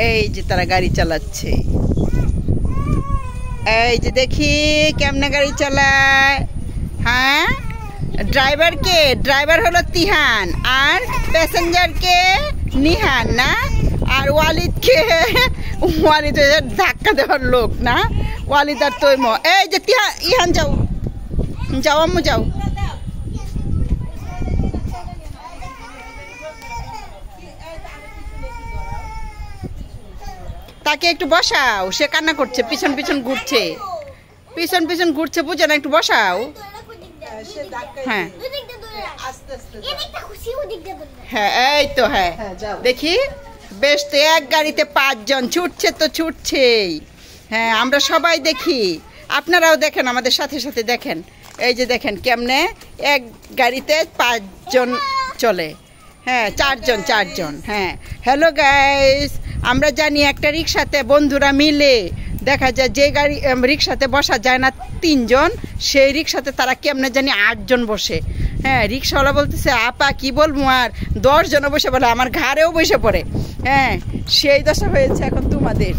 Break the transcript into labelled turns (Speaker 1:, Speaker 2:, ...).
Speaker 1: এই যে তারা গাড়ি চালাচ্ছে, এই যে দেখি কেমনে গাড়ি চালায়। হ্যাঁ, ড্রাইভার কে? ড্রাইভার হলো তিহান, আর প্যাসেঞ্জার কে? নিহান না? আর ওয়ালিদ কে? ওয়ালিদ ধাক্কা দেওয়ার লোক না, ওয়ালিদ আর তৈম। এই যে তিহান, ইহান যাও যাও, আম্মু যাও। তাকে একটু বসাও, সে কান্না করছে, পিছন পিছন ঘুরছে, পিছন পিছন ঘুরছে, বুঝে না? একটু বসাও। হ্যাঁ হ্যাঁ, এই তো। হ্যাঁ দেখি, বেশ তো, এক গাড়িতে 5 জন ছুটছে তো ছুটছেই। হ্যাঁ, আমরা সবাই দেখি, আপনারাও দেখেন, আমাদের সাথে সাথে দেখেন। এই যে দেখেন কেমনে এক গাড়িতে 5 জন চলে। হ্যাঁ, 4 জন। হ্যাঁ, হ্যালো গাইস, আমরা জানি একটা রিক্সাতে বন্ধুরা মিলে দেখা যায় যে গাড়ি রিক্সাতে বসা যায় না 3 জন, সেই রিক্সাতে তারা কেমনে জানি 8 জন বসে। হ্যাঁ, রিক্সাওয়ালা বলতেছে, আপা কি বলবো আর, 10 জন বসে, বলে আমার ঘাড়েও বসে পড়ে। হ্যাঁ, সেই দশা হয়েছে এখন তোমাদের।